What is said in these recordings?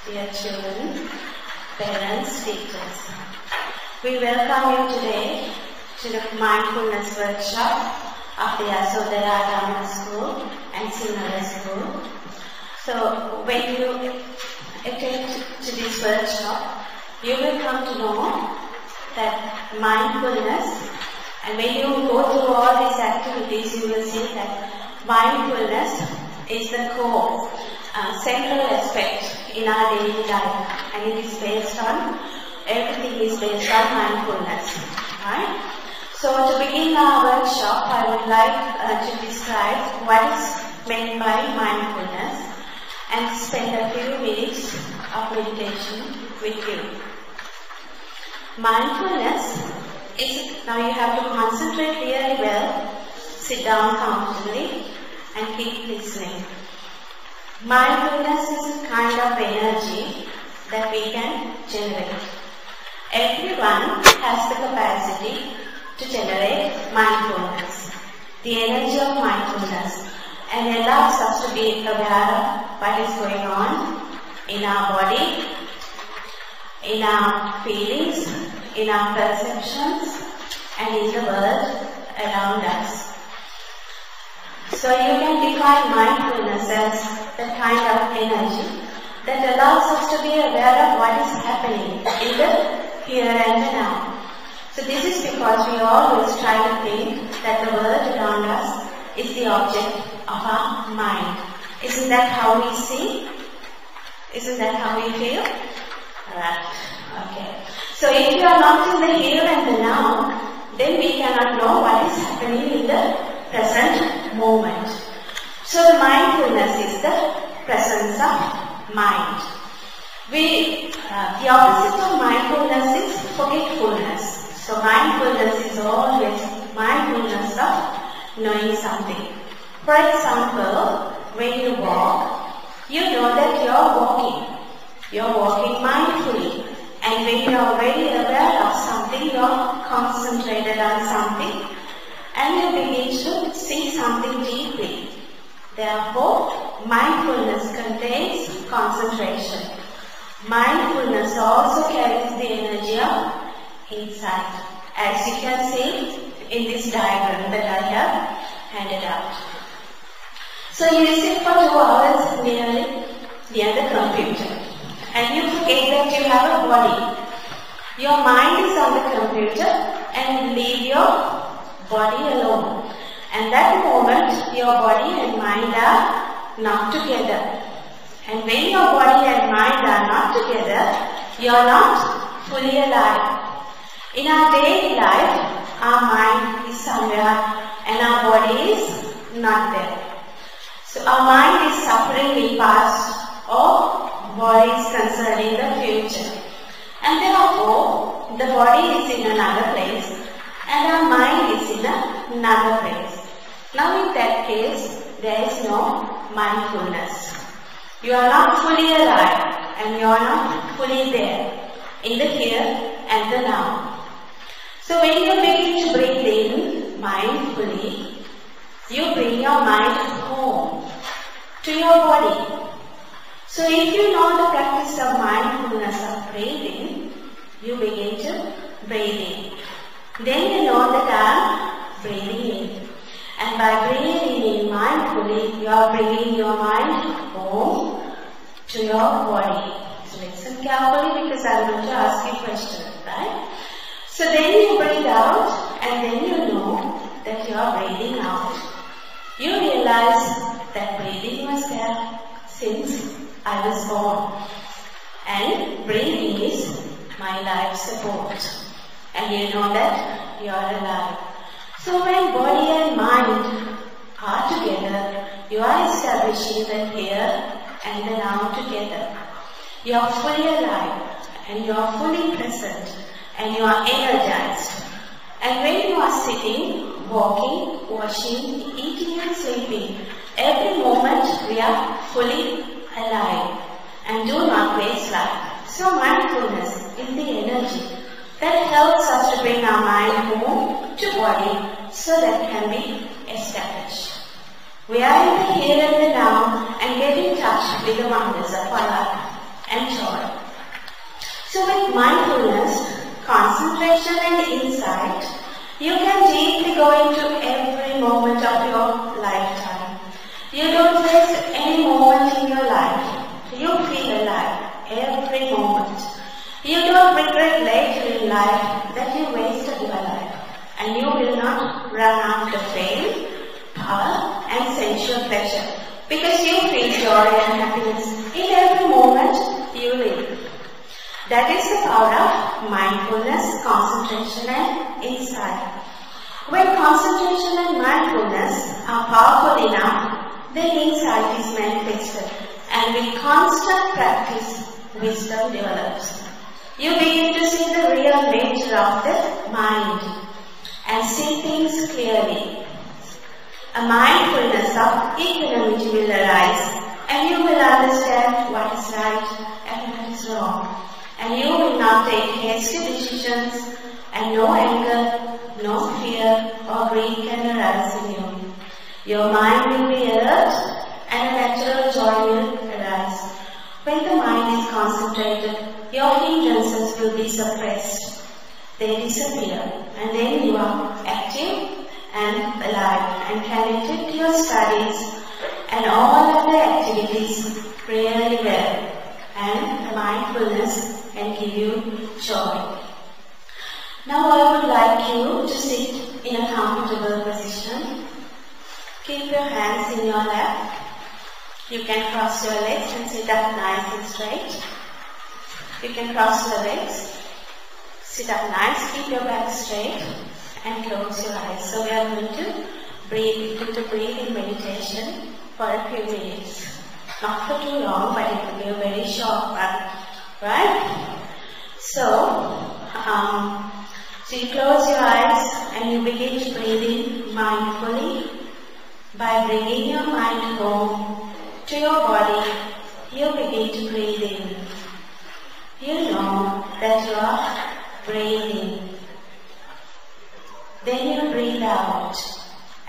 dear children, parents, teachers. We welcome you today to the Mindfulness workshop of the Yasodhara Dhamma School and Sudhamma School. So when you attend to this workshop, you will come to know that mindfulness, and when you go through all these activities, you will see that mindfulness is the core, central aspect in our daily life, and it is based on, everything is based on mindfulness. Right? So to begin our workshop, I would like to describe what is meant by mindfulness and spend a few minutes of meditation with you. Mindfulness is, now you have to concentrate really well, sit down comfortably and keep listening. Mindfulness is a kind of energy that we can generate. Everyone has the capacity to generate mindfulness, the energy of mindfulness, and allows us to be aware of what is going on in our body, in our feelings, in our perceptions, and in the world around us. So you can define mindfulness as the kind of energy that allows us to be aware of what is happening in the here and the now. So this is because we always try to think that the world around us is the object of our mind. Isn't that how we see? Isn't that how we feel? Alright, okay. So if you are not in the here and the now, then we cannot know what is happening in the present moment. So the mindfulness is the presence of mind. The opposite of mindfulness is forgetfulness. So mindfulness is always mindfulness of knowing something. For example, when you walk, you know that you are walking. You are walking mindfully. And when you are very aware of something, you are concentrated on something, and you begin to see something deeply. Therefore, mindfulness contains concentration. Mindfulness also carries the energy of insight, as you can see in this diagram that I have handed out. So you sit for 2 hours near the computer, and you forget that you have a body. Your mind is on the computer, and you leave your body alone. And that moment, your body and mind are not together. And when your body and mind are not together, you are not fully alive. In our daily life, our mind is somewhere and our body is not there. So our mind is suffering in past or body is concerning the future. And therefore, the body is in another place and our mind is in another place. Now in that case, there is no mindfulness. You are not fully alive and you are not fully there in the here and the now. So when you begin to breathe in mindfully, you bring your mind home to your body. So if you know the practice of mindfulness of breathing, you begin to breathe in. Then you know that I am breathing in. And by breathing in mindfully, you are bringing your mind home to your body. So listen carefully because I am going to ask you questions, right? So then you breathe out and then you know that you are breathing out. You realize that breathing was there since I was born. And breathing is my life support. And you know that you are alive. So when body and mind are together, you are establishing the here and the now together. You are fully alive and you are fully present and you are energized. And when you are sitting, walking, washing, eating and sleeping, every moment we are fully alive and do not waste life. So mindfulness is the energy that helps us to bring our mind home to body so that can be established. We are in the here and the now and get in touch with the wonders of our life. and joy. So with mindfulness, concentration and insight, you can deeply go into every moment of your lifetime. You don't waste any moment in your life. You feel alive every moment. You don't regret later in life that you wasted your life. And you will not run after fame, power and sensual pleasure, because you feel joy and happiness in every moment you live. That is the power of mindfulness, concentration and insight. When concentration and mindfulness are powerful enough, then insight is manifested, and with constant practice, wisdom develops. You begin to see the real nature of the mind and see things clearly. A mindfulness of equanimity will arise, and you will understand what is right and what is wrong. And you will not take hasty decisions, and no anger, no fear or greed can arise in you. Your mind will be alert, and a natural joy will arise. When the mind is concentrated, your hindrances will be suppressed. They disappear, and then you are active and alive and connected to your studies and all of the activities really well. And the mindfulness can give you joy. Now I would like you to sit in a comfortable position. Keep your hands in your lap. You can cross your legs and sit up nice and straight. You can cross your legs, sit up nice, keep your back straight and close your eyes. So we are going to breathe in meditation for a few minutes. Not for too long, but it will be a very short one. Right? So you close your eyes and you begin to breathe in mindfully. By bringing your mind home to your body, you begin to breathe in. You know that you are breathing. Then you breathe out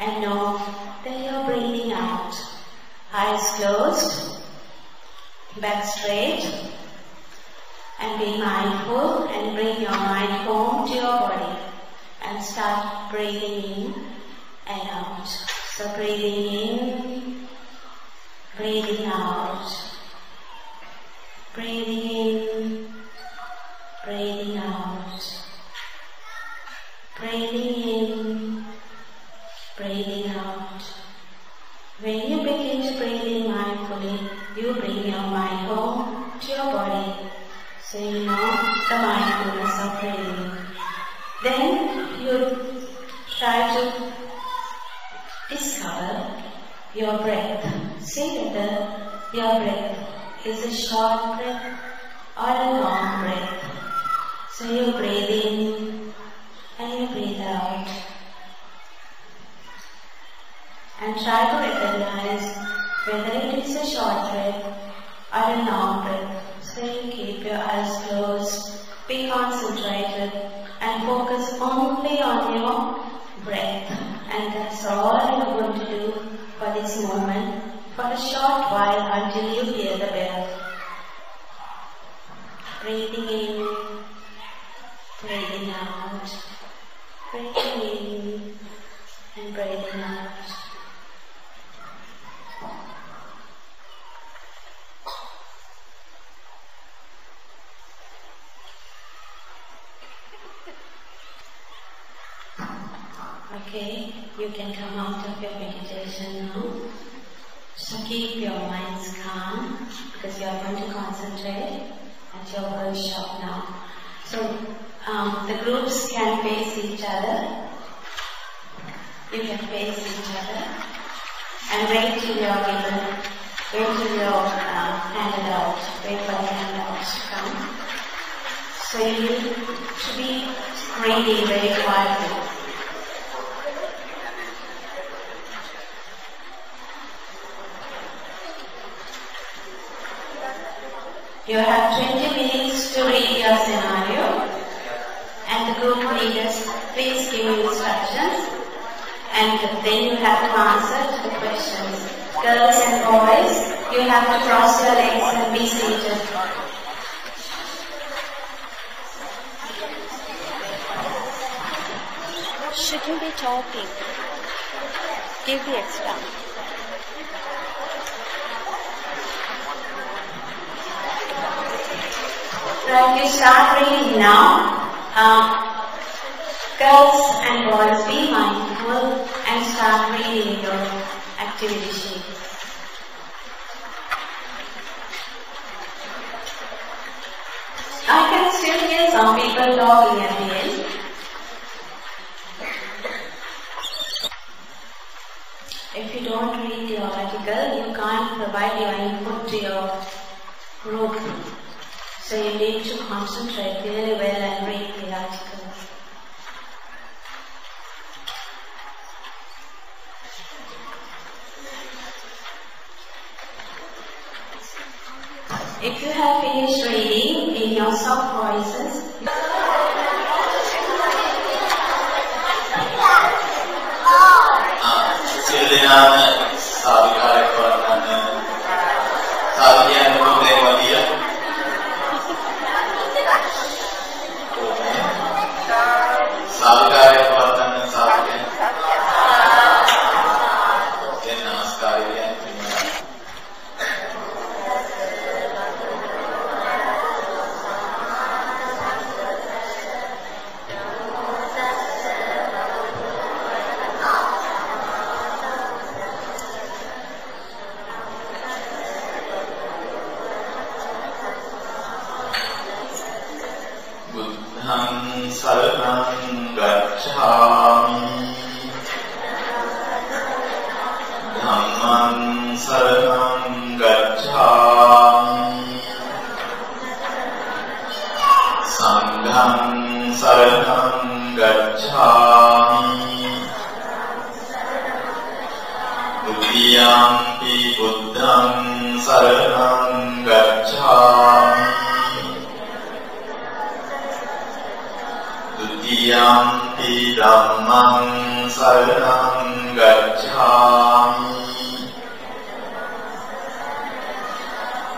and know that you are breathing out. Eyes closed, back straight, and be mindful and bring your mind home to your body and start breathing in and out. So breathing in, breathing out, breathing in, breathing out, breathing in, breathing out. When you begin to breathe in mindfully, you bring your mind home to your body, so you know the mindfulness of breathing. Then you try to discover your breath. See whether your breath is a short breath or a long breath. So you breathe in and you breathe out. And try to recognize whether it is a short breath or a long breath. So you keep your eyes closed, be concentrated and focus only on your breath. And that's all you're going to do for this moment, for a short while until you hear the bell. Breathing in, breathing out, breathing in and breathing out. Okay, you can come out of your meditation now. So keep your minds calm because you are going to concentrate at your workshop now. So the groups can face each other. You can face each other and wait till you are given, wait till you are handed out, wait for the handout to come. So you need to be breathing very quietly. You have 20 minutes to read your scenario, and the group leaders please give you instructions, and then you have to answer the questions. Girls and boys, you have to cross your legs and be seated. shouldn't be talking. Give the extra. Right, you start reading now. Girls and boys, be mindful and start reading your activity sheet. I can still hear some people talking at the end. If you don't read your article, you can't provide your input to your group. So you need to concentrate really well and read the article. If you have finished reading in your soft voices, Dhammam saranam gacchami.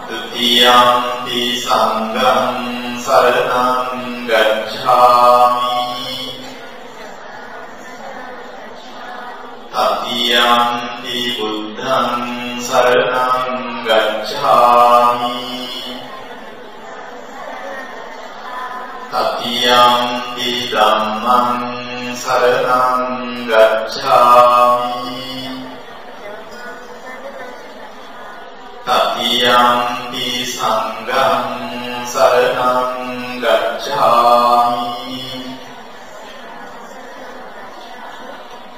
Dutiyampi sangham saranam gacchami. Tatiyampi buddham saranam gacchami. Tatiyampi dhammam saranam gacchami. Tatiyampi sangham saranam gacchami.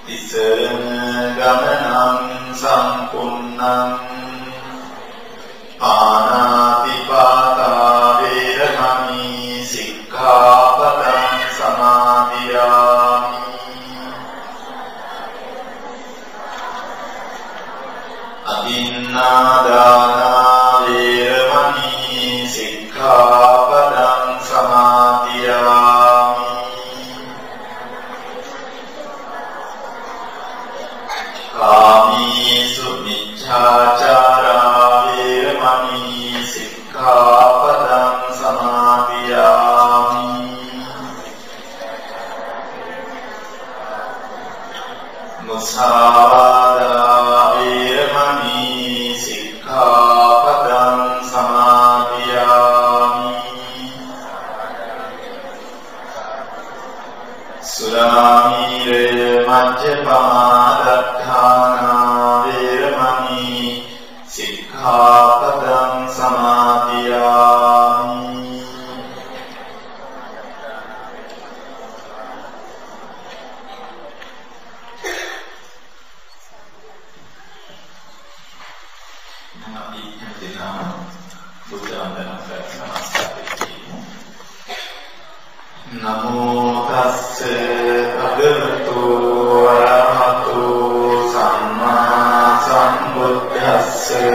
Tisana gamanam sampunnam panatipata veramani sikkhapadam samadhiyami. Adinnādāna veramani sikkhapadam samadhiyami. Kāmīsu miccācārā veramani sikkhapadam samadhiyami. Musāvādā veramani sikkhapadam samadhiyami. Suramīre majjapādatthaṇā veramani sikkhapadam samadhiyami. Namo tassa bhagavato arahato samma sambuddhassa.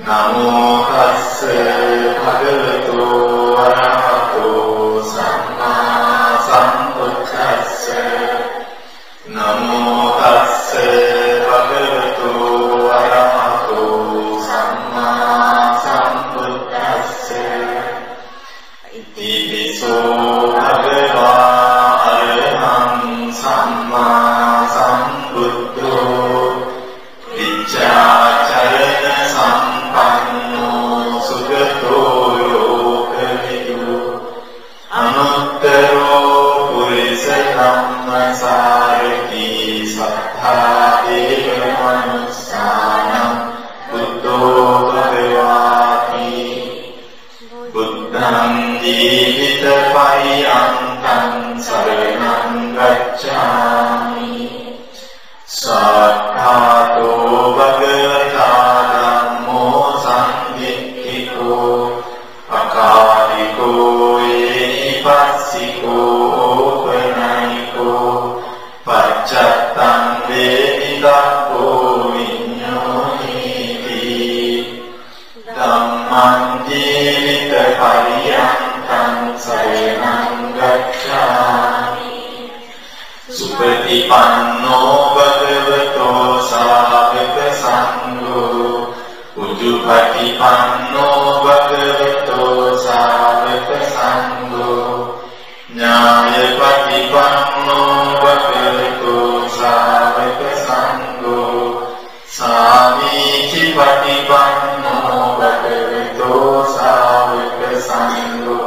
Namo tassa bhagavato arahato samma sambuddhassa. Namo tassa bhagavato arahato samma sambuddhassa. Iti piso bhagavā araham Dhamman jivita pariyantam saranam gacchāmi. Supatipanno bhagavato sāvaka sangho. Ujupatipanno bhagavato sāvaka sangho. Nyāyapatipanno bhagavato sāvaka sangho. Sāmīcipatipanno bhagavato sāvaka sangho.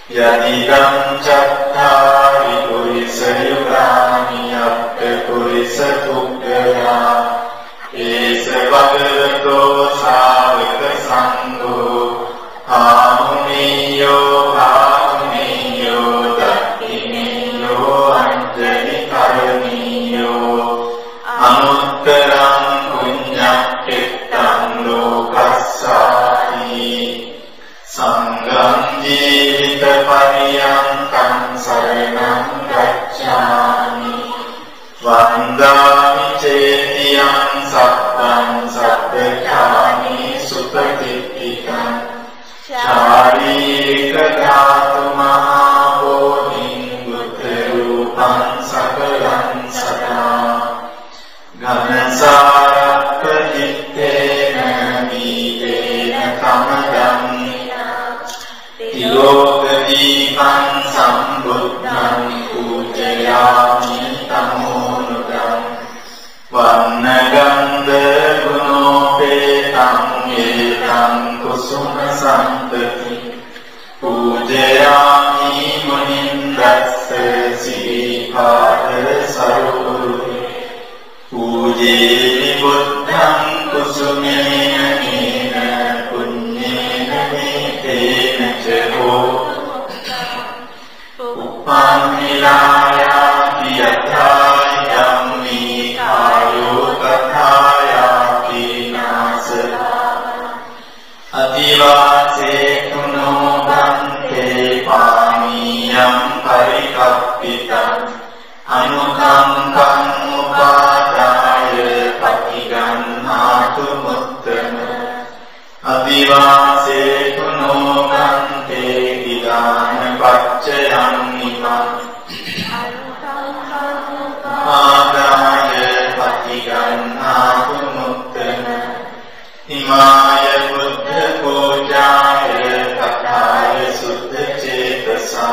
Yadidam cattari purisa yugani atta purisa tukkara. Esa bhagavato sāvaka sangho. Āmuniyo āmuniyo dakkiniyo anjali karaniyo. Anuttaram puññakettam lokassāti. Sangham jivita pariyantam saranam gacchāmi. Vandāmi cetiyam sappam saddhāmi supatittikam. Chārīrika dhātu mahābodhim buddharūpam sakalam satā. Ganasārappajittena vītena kamadam. Tilogadīpam sambuddham pūjayāmi tamonudam. Vannagandha gunopētam etam kusuma santati. Pūjayāmi munindassa sīpāda sarupuri. Pūjēmi buddham kusumena nena puññena metena caho. Uppannilāyāti yathāi dhammi kāyo tathāyāti nāsatā. Ativāse kuno bhante pāniyam parikappitam. Anukampam upādāya patigannātu muttama. Ativāse kuno bhante vidāna paccayam imam. Upādāya patigannātu muttama. Imāya buddha pūjāya tathāya suddha cetasā.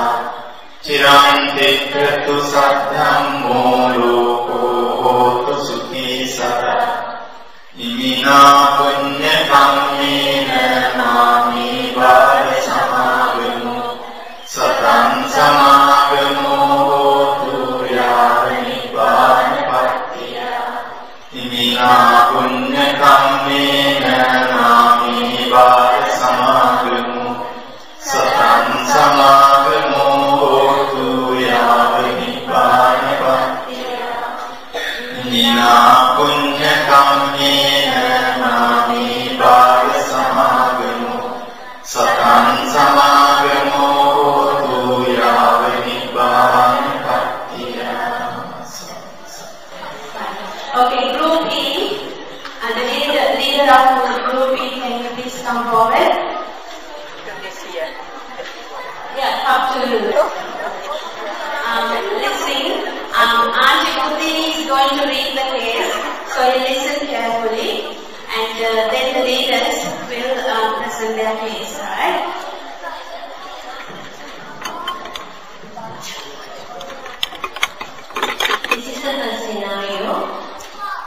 Chiram tikratu saddhammo loko hotu sukhi sata. Imina punya kammena nami vāra samāgamo. Satam samāgamo hotu yāva nibbāna pattiya. Imina punya kammena nami vāra samāgamo. Satam samāgamo hotu yāva nibbāna pattiya. Imina punya kammena nami vāra samāgamo. Satam samāgamo hotu yāva nibbāna pattiya. Okay, group E, and the leader of group E, can you please come forward? Yeah, up to you. Let's see. Auntie Mudini is going to read the case, so you listen carefully, and then the leaders will present their case, alright? This is the first scenario.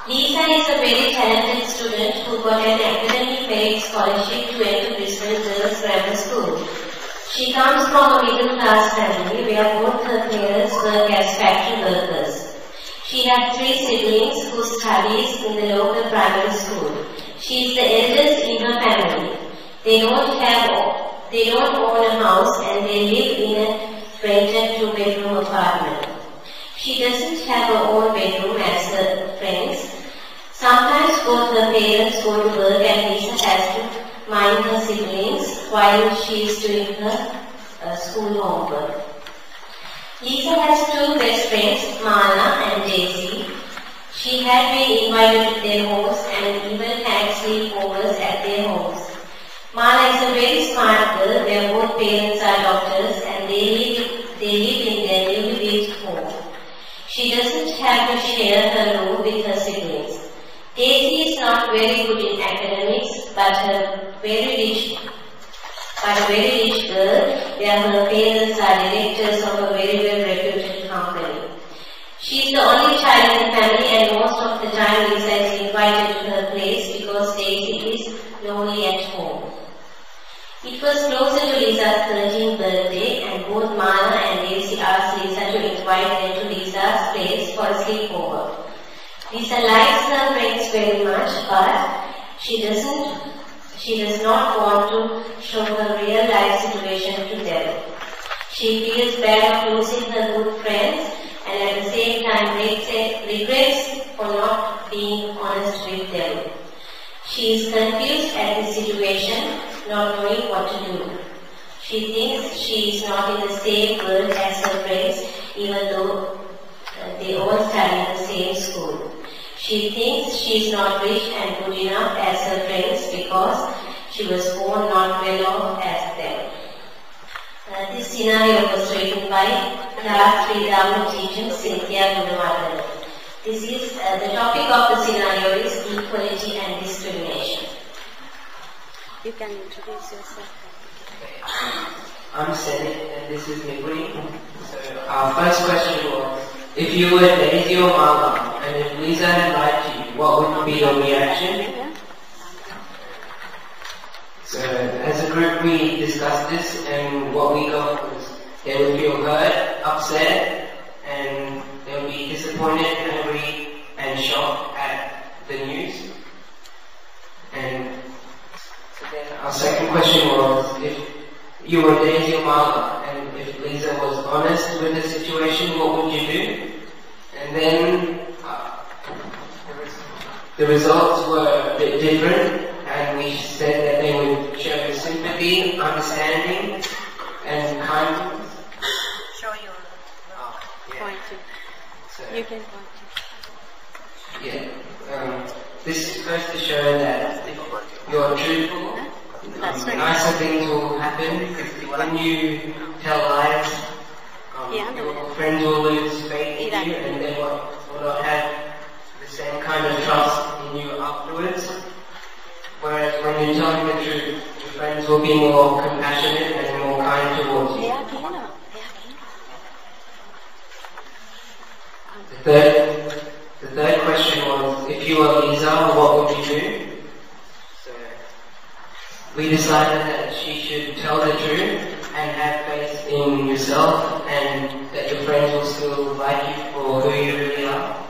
Lisa is a very talented student who got an academic merit scholarship to enter Brisbane Girls Grammar School. She comes from a middle-class family where both her parents work as factory workers. She has 3 siblings who studies in the local primary school. She is the eldest in her family. They don't own a house and they live in a rented 2-bedroom apartment. She doesn't have her own bedroom as her friends. Sometimes both her parents go to work and Lisa has to mind her siblings while she is doing her school homework. Lisa has 2 best friends, Mana and Daisy. She had been invited to their homes and even had sleepovers at their homes. a very rich girl, where her parents are directors of a very well-reputed company. She is the only child in the family, and most of the time Lisa is invited to her place because Daisy is lonely at home. It was closer to Lisa's 13th birthday, and both Mana and Daisy asked Lisa to invite them to Lisa's place for a sleepover. Lisa likes her friends very much, but she does not want to show her real life situation to them. She feels bad of losing her good friends, and at the same time regrets for not being honest with them. She is confused at the situation, not knowing what to do. She thinks she is not in the same world as her friends, even though they all study in the same school. She thinks she is not rich and good enough as her friends because she was born not well off as them. This scenario was written by Class 3 Dhamma teacher Cynthia Gunawardana. This is the topic of the scenario is equality and discrimination. You can introduce yourself. I'm Sene and this is Nipuri. So our first question was, if you were Daisy or Mama and if Lisa had lied to you, what would be your reaction? So as a group we discussed this, and what we got was they would feel hurt, upset, and they would be disappointed, angry and shocked at the news. And so then our second question was, if you were Daisy or Mala and if Lisa was honest with the situation, what would you do? And then the results were a bit different, and we said that they would show sympathy, understanding and kindness. Show your pointing. So, You can point. yeah. This is supposed to show that if you're truthful, nicer things will happen. When you tell lies, your friends will lose faith in you, and they will not have the same kind of trust in you afterwards. Whereas when you're telling the truth, your friends will be more compassionate and more kind towards you. The third question was, if you were Lisa, what would you do? So we decided that she should tell the truth and have faith in yourself, and that your friends will still like you for who you really are.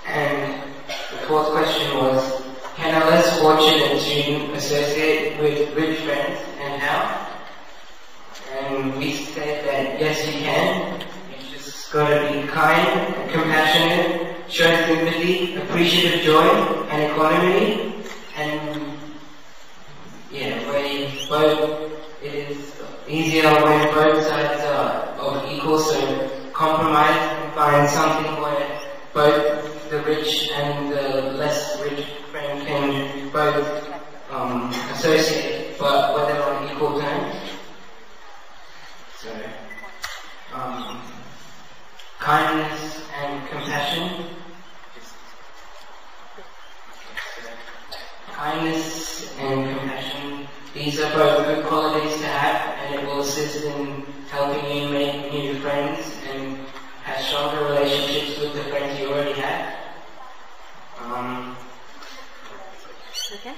And the fourth question was, can a less fortunate student associate with rich friends, and how? And we said that yes, you can. You just got to be kind, compassionate, show sympathy, appreciative joy and equanimity, and it is easier when both sides are of equal, so compromise and find something where both the rich and the less rich friend can both associate, but where they're on equal terms. So, kindness and compassion. Kindness and compassion, these are both good qualities to have, and it will assist in helping you make new friends and have stronger relationships with the friends you already have. Okay?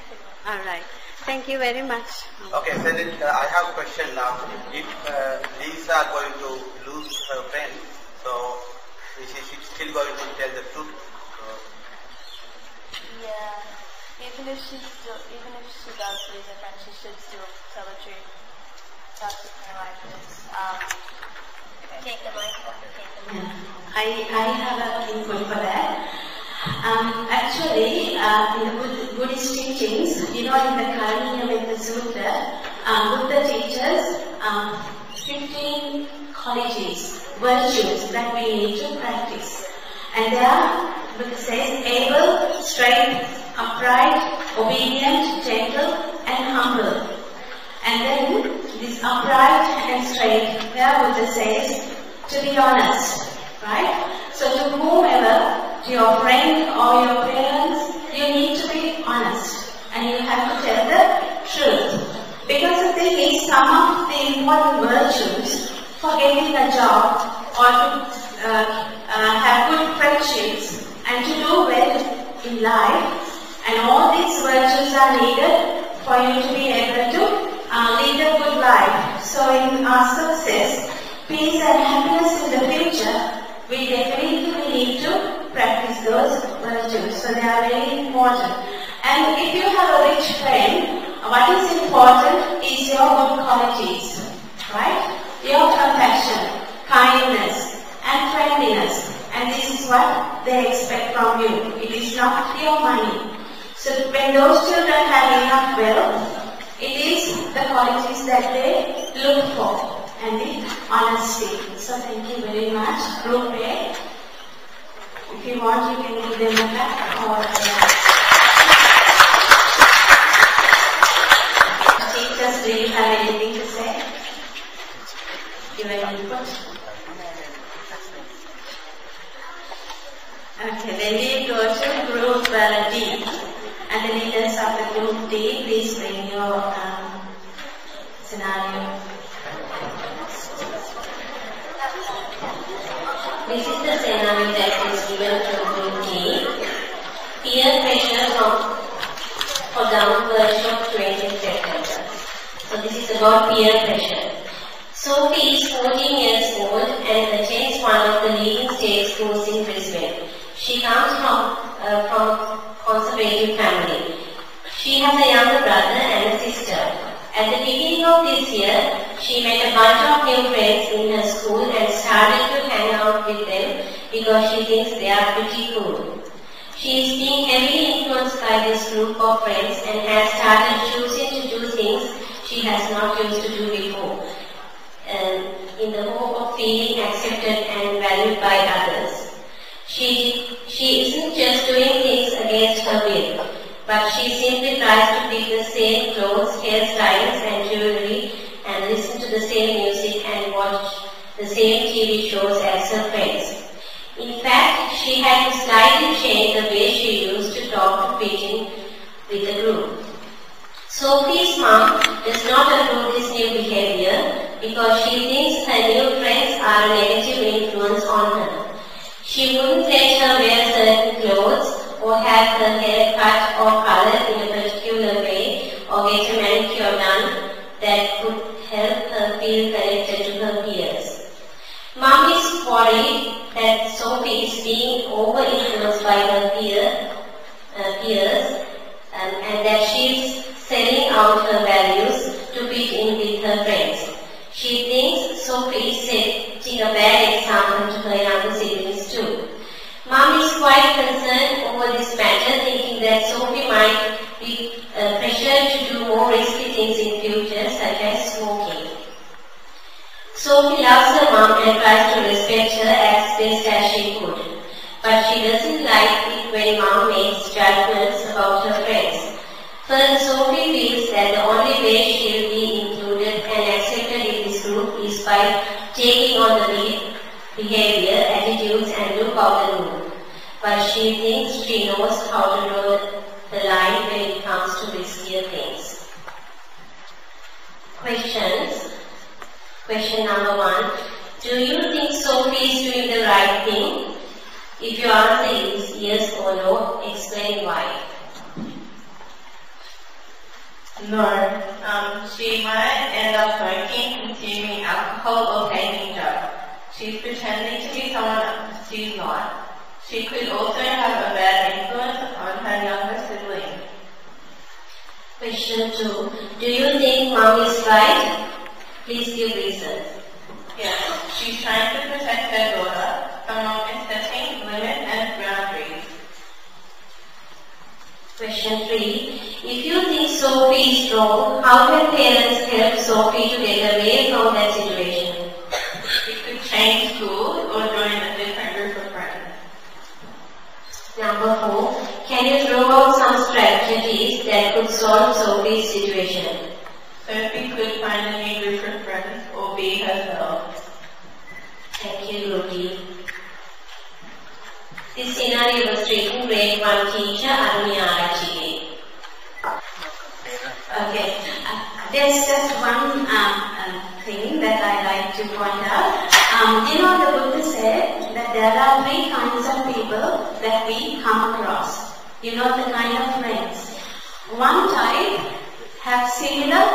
Alright. Thank you very much. Okay, so then, I have a question now. If Lisa are going to lose her friend, so is she still going to tell the truth? Yeah. Even if she does lose her friend, she should still tell the truth. That's what my life is. Take the mic. I have an input for that. Actually, in the Buddhist teachings, in the Karaniya Sutta, Buddha teaches 15 qualities, virtues that we need to practice. And there, Buddha says, able, straight, upright, obedient, gentle, and humble. And then, this upright and straight, there Buddha says, to be honest, right? So to whomever, to your friend or your parents, you need to be honest. And you have to thing is some of the important virtues for getting a job or to have good friendships and to do well in life, and all these virtues are needed for you to be able to lead a good life. So in our success, peace and happiness in the future, we definitely need to practice those virtues. So they are very important. And if you have a rich friend, what is important is your good qualities, right? Your compassion, kindness, and friendliness. And this is what they expect from you. It is not your money. So when those children have enough wealth, it is the qualities that they look for. And the honesty. So thank you very much. Group A. If you want, you can give them a back or teachers, do you have anything to say? Give an input. Okay, then we go to group D. And the leaders of the group D, please bring your scenario. This is the scenario that is given to Group D. Peer pressure for Dhamma workshop 20th September. So this is about peer pressure. Sophie is 14 years old and attends one of the leading state schools in Brisbane. She comes from a conservative family. She has a younger brother and a sister. At the beginning of this year, she met a bunch of new friends in her school and started to hang out with them because she thinks they are pretty cool. She is being heavily influenced by this group of friends and has started choosing to do things she has not used to do before, in the hope of feeling accepted and valued by others. She isn't just doing things against her will, but she simply tries to pick the same clothes, hairstyles and jewelry and listen to the same music and watch the same TV shows as her friends. In fact, she had to slightly change the way she used to talk to fit in with the group. Sophie's mom does not approve this new behavior because she thinks her new friends are a negative influence on her. She wouldn't let her wear certain clothes or have her hair cut or colored in a particular way or get a manicure done that could help her feel connected to her peers. Mom is worried that Sophie is being over-influenced by her peers and that she is selling out her values to fit in with her friends. She thinks Sophie is setting a bad example to her younger siblings too. Mom is quite concerned over this matter, thinking that Sophie might be pressured to do more risky things in future, such as smoking. Sophie loves her mom and tries to respect her as best as she could, but she doesn't like it when mom makes judgments about her friends. Further, Sophie feels that the only way she'll be included and accepted in this group is by taking on the lead behavior, attitudes and look of the group. But she thinks she knows how to draw the line when it comes to riskier things. Questions. Question number 1. Do you think Sophie is doing the right thing? If your answer is yes or no, explain why. No. She might end up smoking, consuming alcohol or taking drugs. She's pretending to be someone she's not. She could also have a bad influence on her younger sibling. Question 2. Do you think mom is right? Please give reasons. Yes, she's trying to protect her daughter from setting limits and boundaries. Question 3. If you think Sophie is wrong, how can parents help Sophie to get away from that situation? She could change schools or join a different group of friends. Number 4. Can you throw out some strategies that could solve Sophie's situation? Sophie could find a new group of friends or be herself. Thank you, Rudy. This scenario was written grade 1 teacher Arumi Arachige. Okay. there's just one thing that I like to point out. The Buddha said that there are 3 kinds of people that we come across. The kind of friends. One type have similar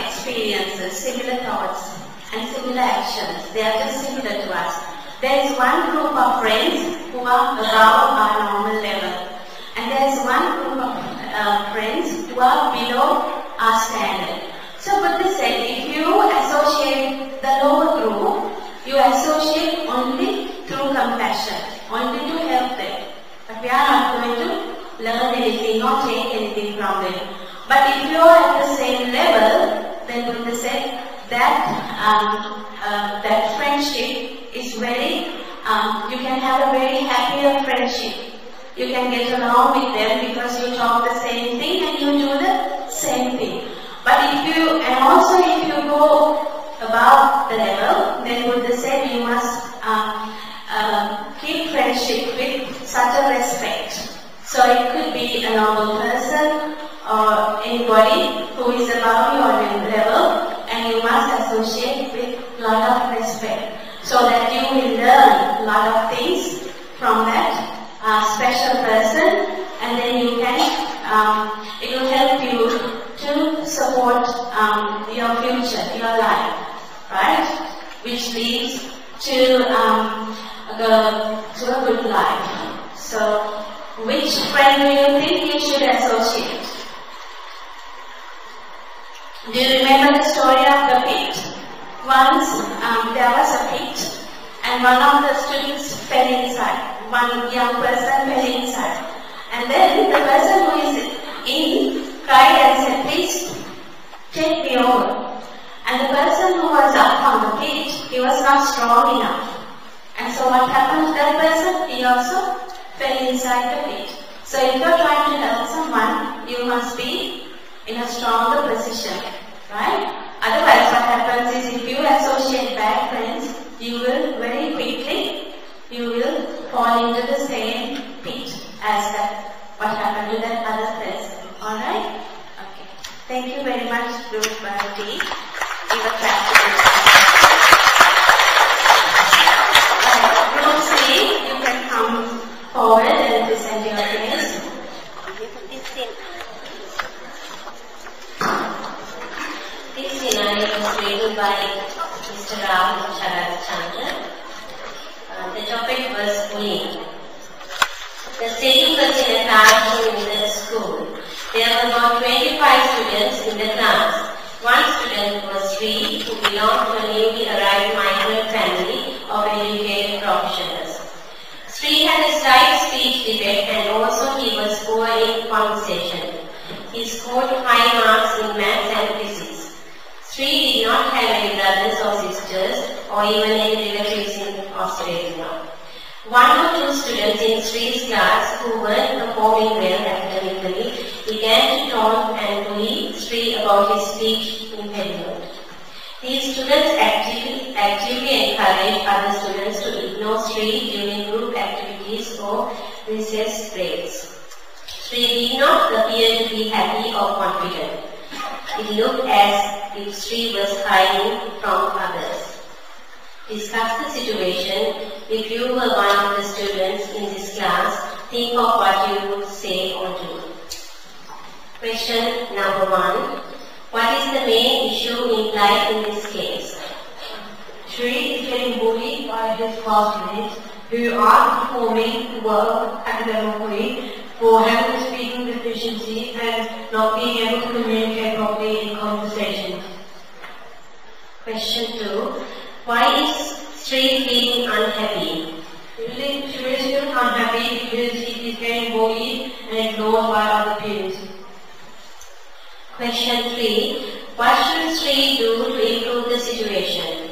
experiences, similar thoughts, and similar actions. They are just similar to us. There is one group of friends who are above our normal level. And there is one group of friends who are below our standard. So Buddha said, if you associate the lower group, you associate only through compassion, only to help them. But we are not going to learn anything or take anything from them. But if you are at the same level, then Buddha said that that friendship is very, you can have a very happier friendship. You can get along with them because you talk the same thing and you do the same thing. But if you go above the level, then Buddha said you must keep friendship with such a respect. So it could be a normal person or anybody who is above your level, and you must associate with a lot of respect so that you will learn a lot of things from that special person, and then you can, it will help you to support your future, your life, right? Which leads to a good life. So, which friend do you think you should associate? Do you remember the story of the pit? Once there was a pit, and one of the students fell inside. One young person fell inside. And then the person who is in cried and said, please take me over. And the person who was up on the pit, he was not strong enough. And so what happened to that person? He also fell inside the pit. So if you are trying to help someone, you must be in a stronger position, right? Otherwise what happens is, if you associate bad friends, you will very quickly, you will fall into the same pit as what happened to that other person. Alright? Okay. Thank you very much, Group D. Give a clap to Group C, you can come forward and present your case. This scenario was written by Mr. Rahul Chandra. The topic was bullying. The setting was in a classroom in the school. There were about 25 students in the class. One student was Sri, who belonged to a newly arrived migrant family of educated professionals. Sri had a slight speech defect, and also he was poor in conversation. He scored high marks in maths and physics. Sri did not have any brothers or sisters, or even any relatives in Australia. One or two students in Sri's class who weren't performing well academically began to taunt and bully Sri about his speech impediment. These students actively encouraged other students to ignore Sri during group activities or recess breaks. Sri did not appear to be happy or confident. It looked as if Sri was hiding from others. Discuss the situation. If you were one of the students in this class, think of what you would say or do. Question number 1. What is the main issue implied in this case? Sri is getting bullied by his classmates who aren't performing well academically for having a speaking deficiency and not being able to communicate properly in conversations. Question 2. Why is Sri feeling unhappy? Sri is feeling unhappy because he is getting bullied and ignored by other peers. Question 3. What should Sri do to improve the situation?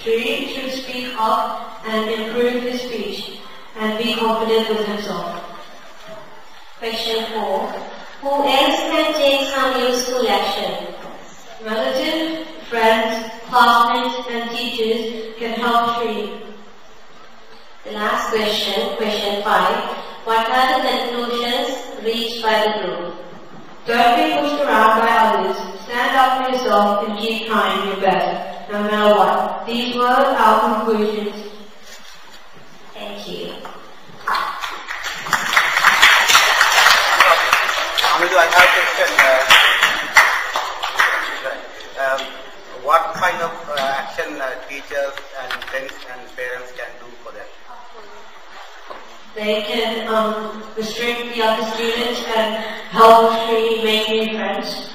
Sri should speak up and improve his speech and be confident with himself. Question 4. Who else can take some useful action? Relatives, friends, classmates and teachers can help Sri. The last question, question 5. What are the conclusions reached by the group? Don't be pushed around by others. Stand up for yourself and keep trying your best, no matter what. These were our conclusions. Thank you. Amidu, I have a question. What kind of action teachers and friends and parents can do for that? They can restrict the other students and help Shri make new friends.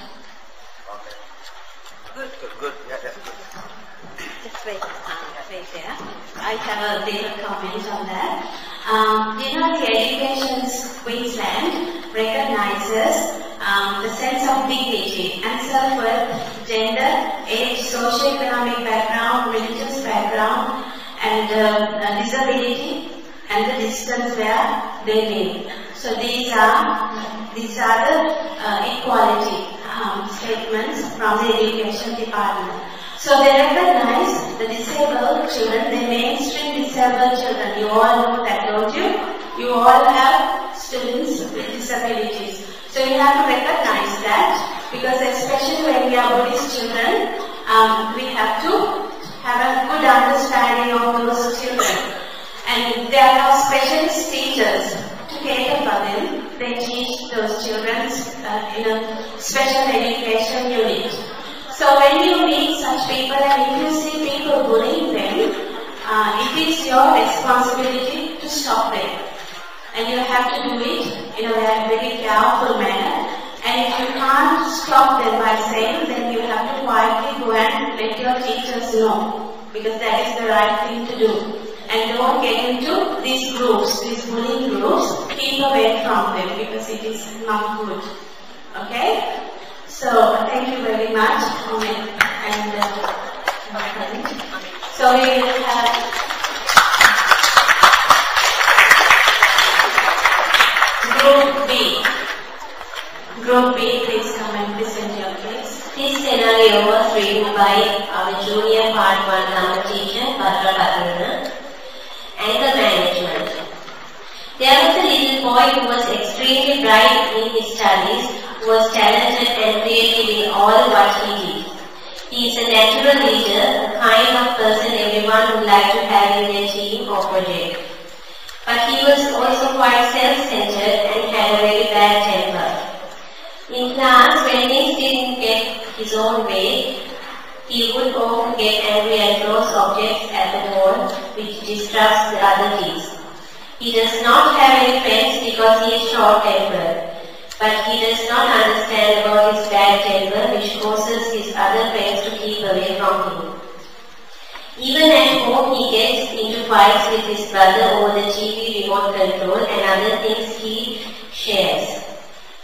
Okay. Good. Yeah, that's good. Just wait there. I have a little comment on that. The Education Queensland recognizes the sense of dignity and self-worth, gender, age, socio-economic background, religious background, and disability, and the distance where they live. So these are the equality statements from the Education Department. So they recognize the disabled children, the mainstream disabled children. You all know that, don't you? You all have students with disabilities. So you have to recognize that, because especially when we are Buddhist children, we have to have a good understanding of those children. And there are specialist teachers to cater for them. They teach those children in a special education unit. So when you meet such people and if you see people bullying them, it is your responsibility to stop them. And you have to do it in a very careful manner. And if you can't stop them by saying, then you have to quietly go and let your teachers know, because that is the right thing to do. And don't get into these groups, these bullying groups. Keep away from them, because it is not good. Okay? So thank you very much. So we will have Group B. Group B, please come and present your case. This scenario was written by our junior part 1 Dhamma teacher, Batra, Anger Management. There was a little boy who was extremely bright in his studies, who was talented and creative in all what he did. He is a natural leader, the kind of person everyone would like to have in their team or project. But he was also quite self-centered and had a very bad temper. In class, when things didn't get his own way, he would often get angry and throw objects at the wall, which distracts the other kids. He does not have any friends because he is short-tempered, but he does not understand about his bad temper, which causes his other friends to keep away from him. Even at home, he gets into fights with his brother over the TV remote control and other things he shares.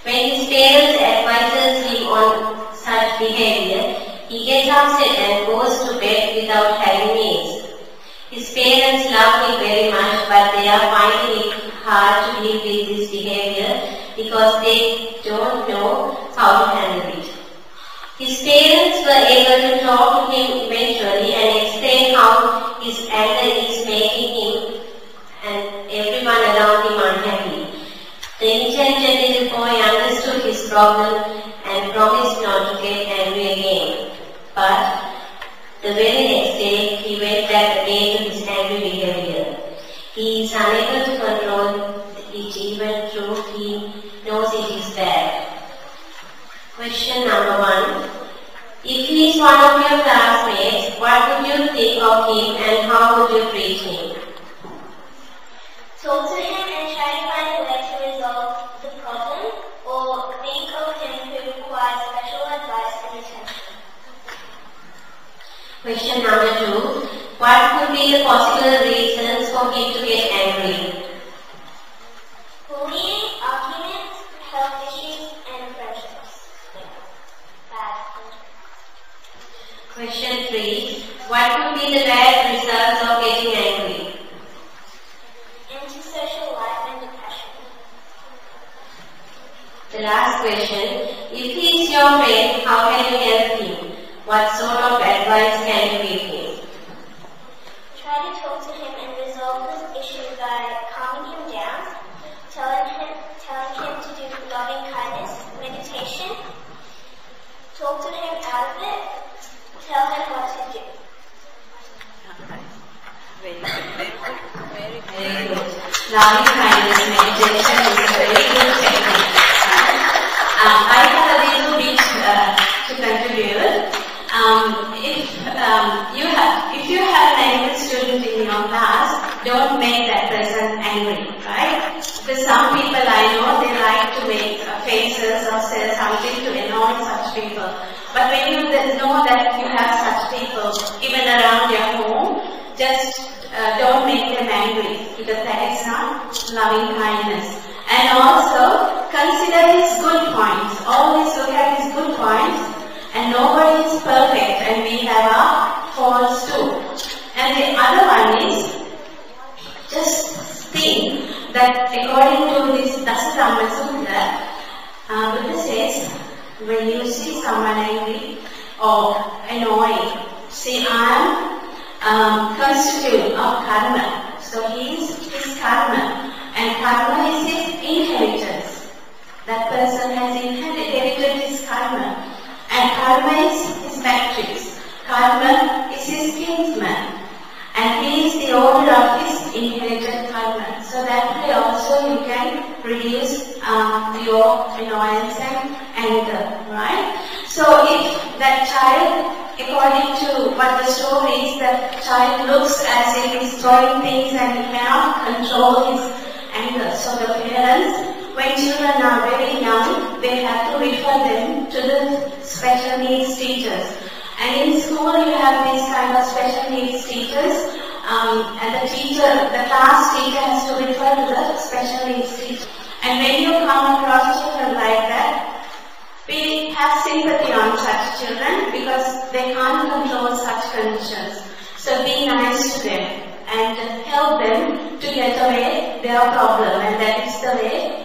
When his parents advises him on such behavior, he gets upset and goes to bed without having meals. His parents love him very much, but they are finding it hard to live with this behavior because they don't know how to handle it. His parents were able to talk to him eventually and explain how his anger is making him and everyone around him unhappy. The intelligent little boy understood his problem and promised not to get angry again. But the very next day, he went back again to his angry behavior. He is unable to control it even though he knows it is bad. Question number 1. If he is one of your classmates, what would you think of him and how would you treat him? Talk to him and try to find a way to resolve the problem, or think of him who requires special advice and attention. Question number 2. What could be the possible reasons for him to get angry? Bullying, arguments, health issues, and friendships. Bad friendships. Question 3. What could be the bad results of getting angry? Antisocial life and depression. The last question. If he is your friend, how can you help him? What sort of advice can you give him? Try to talk to him and resolve this issue by calming him down, telling him to do loving kindness, meditation, loving kindness meditation is a very good technique. I have a little bit to contribute. If you have an angry student in your class, don't make that person angry, right? Because some people I know, they like to make faces or say something to annoy such people. But when you know that you have such people even around your home, just don't make them angry, because that is not loving kindness. And also consider his good points. Always look at his good points. And nobody is perfect, and we have our faults too. And the other one is, just think that according to this Sudhamma Buddha says, when you see someone angry or annoying, see, I am constitute of karma. So he is his karma, and karma is his inheritance. That person has inherited his karma. And karma is his matrix. Karma is his kinsman. And he is the owner of his inherited karma. So that way also you can reduce your annoyance and anger, right? So if that child, according to what the story is, that child looks as if he's throwing things and he cannot control his anger. So the parents, when children are very young, they have to refer them to the special needs teachers. And in school you have these kind of special needs teachers, and the class teacher has to refer to the special needs teacher. And when you come across children like that, we have sympathy on such children because they can't control such conditions. So be nice to them and help them to get away their problem, and that is the way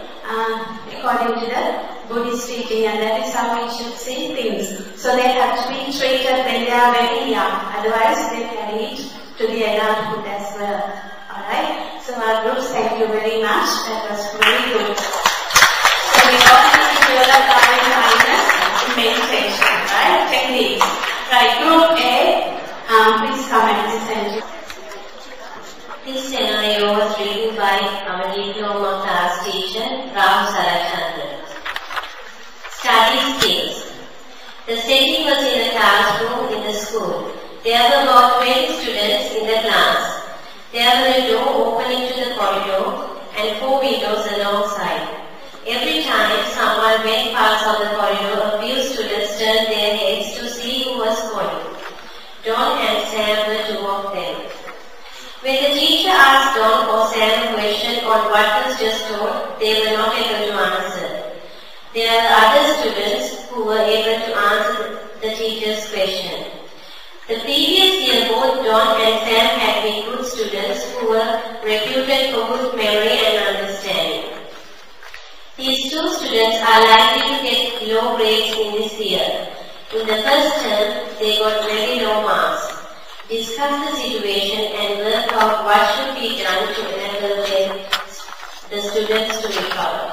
according to the Buddhist teaching, and that is how we should see things. So they have to be treated when they are very young, otherwise they carry it to the adulthood as well. Alright? So our groups, thank you very much. That was really good. So we already developed loving kindness in meditation, right? Techniques. Right, group A, please come and listen. This scenario was written by our diploma class teacher, Ram Sarachandran. Study skills. The setting was in a classroom in the school. There were about 20 students in the class. There was a door opening to the corridor and 4 windows alongside. Every time someone went past on the corridor, a few students turned their heads to see who was calling. Don and Sam were two of them. When the teacher asked Don or Sam a question on what was just told, they were not able to answer. There were other students who were able to answer the teacher's question. The previous year, both Don and Sam had been good students who were reputed for good memory and understanding. These two students are likely to get low grades in this year. In the first term, they got very low marks. Discuss the situation and work out what should be done to enable the students to recover.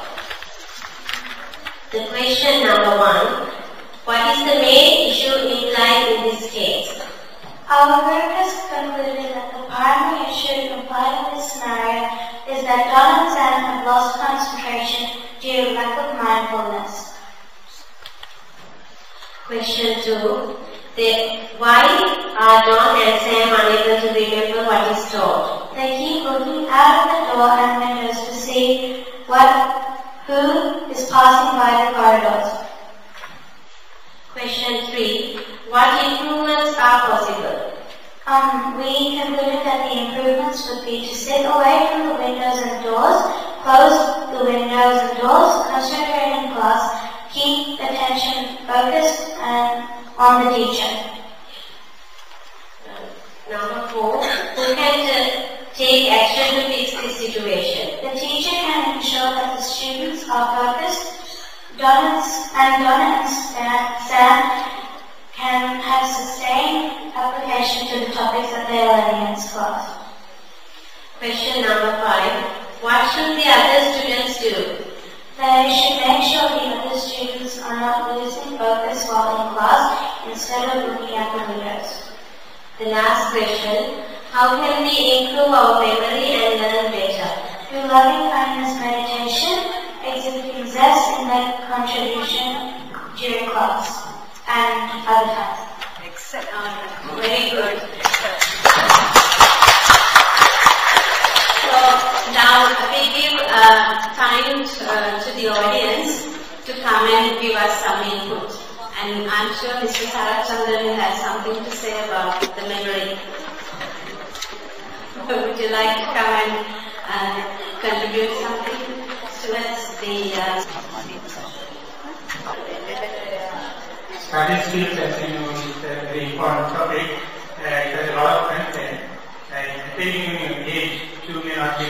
The question number 1. What is the main issue implied in this case? Our group has concluded that the primary issue implied in this scenario is that Don and Sam have lost concentration due to lack of mindfulness. Question 2. Why are Don and Sam unable to remember what is taught? They keep looking out of the door and windows to see who is passing by the corridors. Question 3. What improvements are possible? We concluded that the improvements would be to sit away from the windows and doors, close the windows and doors, concentrate in class, keep attention focused and on the teacher. Number 4. Who can take action to fix this situation? The teacher can ensure that the students are focused. Don and Sam can have sustained application to the topics that they are learning in this class. Question number 5. What should the other students do? They should make sure the other students are not losing focus while in class instead of looking at the windows. The last question. How can we improve our memory and learn better? To learn loving kindness meditation, exhibiting zest in their contribution during class and other times. Excellent. Very good. So now we give time to the audience to come and give us some input. And I'm sure Mr. Sarachandran has something to say about the memory. Would you like to come and contribute something towards the... Study skills, as you know, is a very important topic. It has a lot of content. Depending on your age, you may not be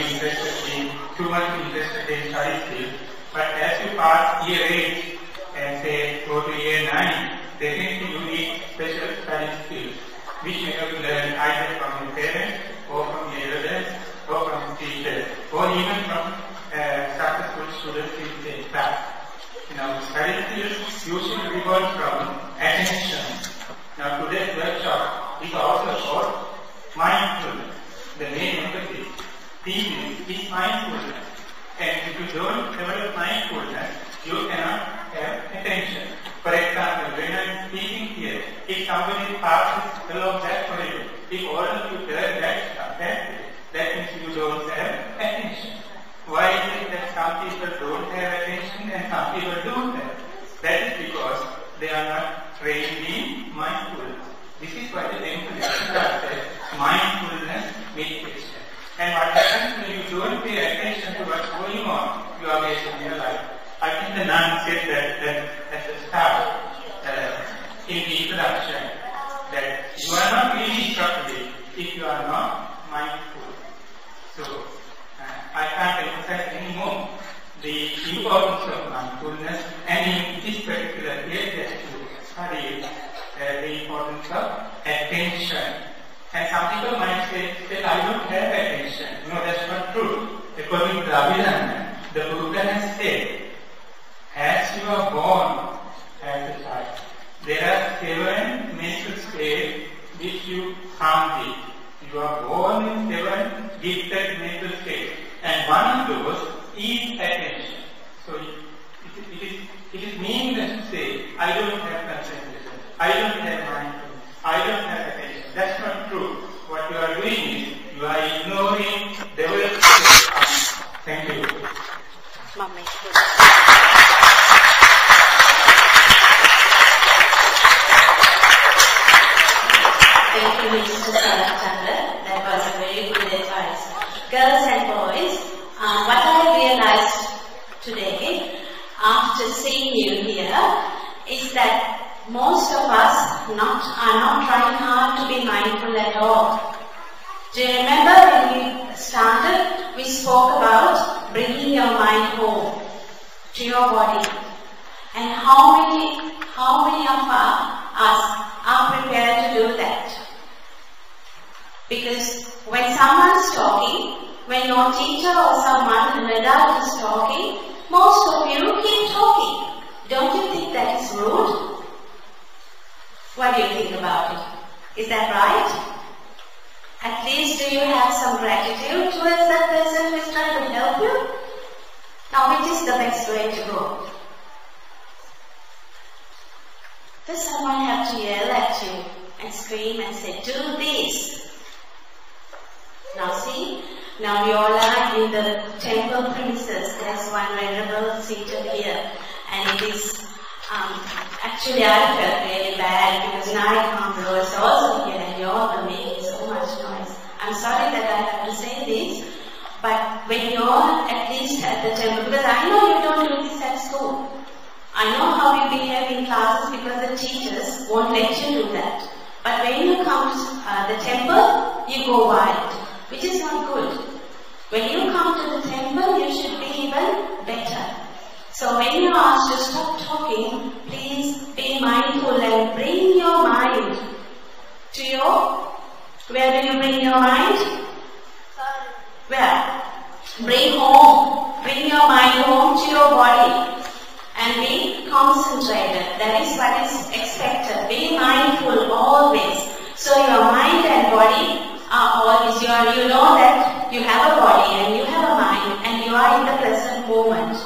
too much interested in study skills. But as you pass year 8 and say go to year 9, definitely you need special study skills, which you have to learn either from your parents, or from your elders, or from teachers, or even from successful students in the class. Now, study skills usually revolve from attention. Now, today's workshop is also called mindfulness. The main emphasis theme is mindfulness. And if you don't develop mindfulness, you cannot have attention. For example, when I am speaking here, if somebody passes along that corridor, if all of you turn that means you don't have attention. Why is it that some people don't have attention and some people do have? That is because they are not trained in mindfulness. This is why the temple started mindfulness meditation. And what happens when you don't pay attention to what's going on, you are wasting your life. I think the nun said that at the start, in the introduction, that you are not really struggling if you are not mindful. So, I can't emphasize anymore the importance of mindfulness, and in this particular case that you study the importance of attention. And some people might say, I don't have attention. No, that's not true. According to Abhidhamma, the Buddha has said, as you are born as a child, there are 7 mental states which you come with. You are born in 7 gifted mental states, and one of those is attention. So it is meaningless to say, I don't have concentration, I don't have mindfulness, I don't have attention. That's not true. What you are doing is, you are ignoring development. Thank you. Mommy. Thank you, Mr. Sarachandran. That was a very good advice. Girls and boys, what I realized today, after seeing you here, is that most of us are not trying hard to be mindful at all. Do you remember when we started, we spoke about bringing your mind home to your body. And how many of us are prepared to do that? Because when someone's talking, when your teacher or someone, an adult is talking, most of you keep talking. Don't you think that is rude? What do you think about it? Is that right? At least do you have some gratitude towards that person who is trying to help you? Now, which is the best way to go? Does someone have to yell at you and scream and say, do this? Now see, now we all are in the temple premises. There's one venerable seated here, and it is actually I felt really bad because Narayana is also here and you all are making so much noise. I'm sorry that I have to say this, but when you're at least at the temple, because I know you don't do this at school. I know how you behave in classes because the teachers won't let you do that. But when you come to the temple, you go wild, which is not good. When you come to the temple, you should be even better. So when you are asked to stop talking, please be mindful and bring your mind to your... Where do you bring your mind? Where? Bring home. Bring your mind home to your body and be concentrated. That is what is expected. Be mindful always. So your mind and body are always, you know that you have a body and you have a mind and in the present moment,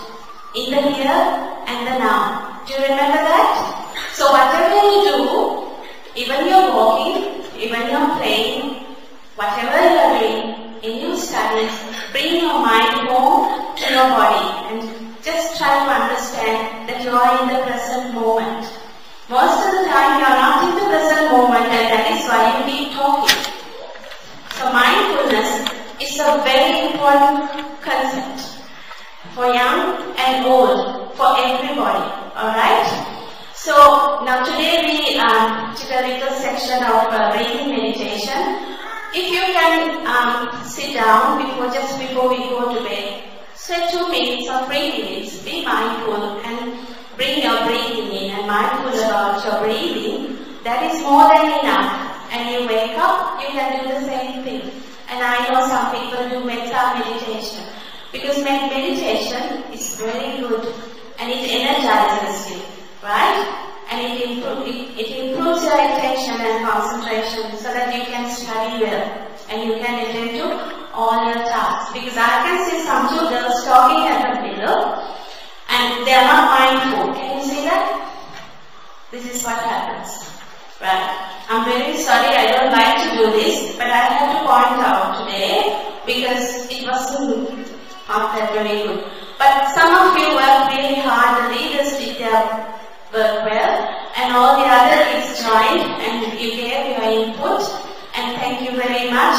in the here and the now. Do you remember that? So whatever you do, even you're walking, even you're playing, whatever you're doing in your studies, bring your mind home to your body and just try to understand that you are in the present moment. Most of the time you are not in the present moment, and that is why you keep talking. So mindfulness is a very important concept for young and old, for everybody. Alright? So now today we took a little section of breathing meditation. If you can sit down just before we go to bed, so 2 minutes or 3 minutes, be mindful and bring your breathing in and mindful about your breathing. That is more than enough. And you wake up, you can do the same thing. And I know some people do meditation. Because meditation is very good and it energizes you, right? And it improves your attention and concentration so that you can study well and you can attend to all your tasks. Because I can see some children talking at the middle and they are not mindful. Can you see that? This is what happens. Right? I'm very sorry, I don't like to do this, but I have to point out today because it wasn't not that very good. But some of you worked really hard, the leaders did their work well, and all the other kids joined and you gave your input. And thank you very much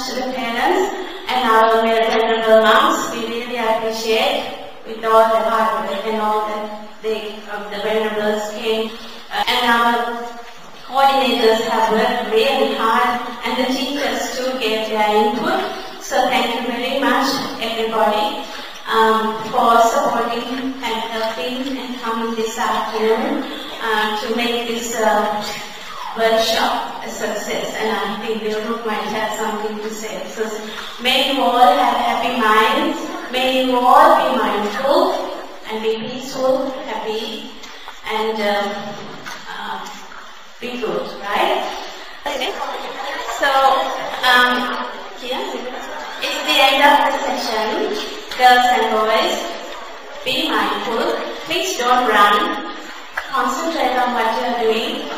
to the parents and our venerable monks. We really appreciate with all the hard work and all that the venerables came. And our coordinators have worked really hard and the teachers too gave their input. So thank you very much everybody for supporting and helping and coming this afternoon to make this workshop a success. And I think the group might have something to say. So may you all have happy minds, may you all be mindful and be peaceful, happy and be good, right? Okay. So, here, it's the end of the session. Girls and boys, be mindful. Please don't run. Concentrate on what you are doing.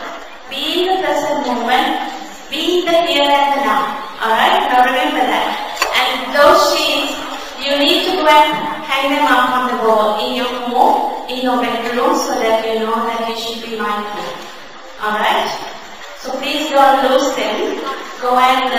Be in the present moment. Be in the here and the now. Alright? Now remember that. And those sheets, you need to go and hang them up on the wall in your home, in your bedroom, so that you know that you should be mindful. Alright? So please don't lose them. Go and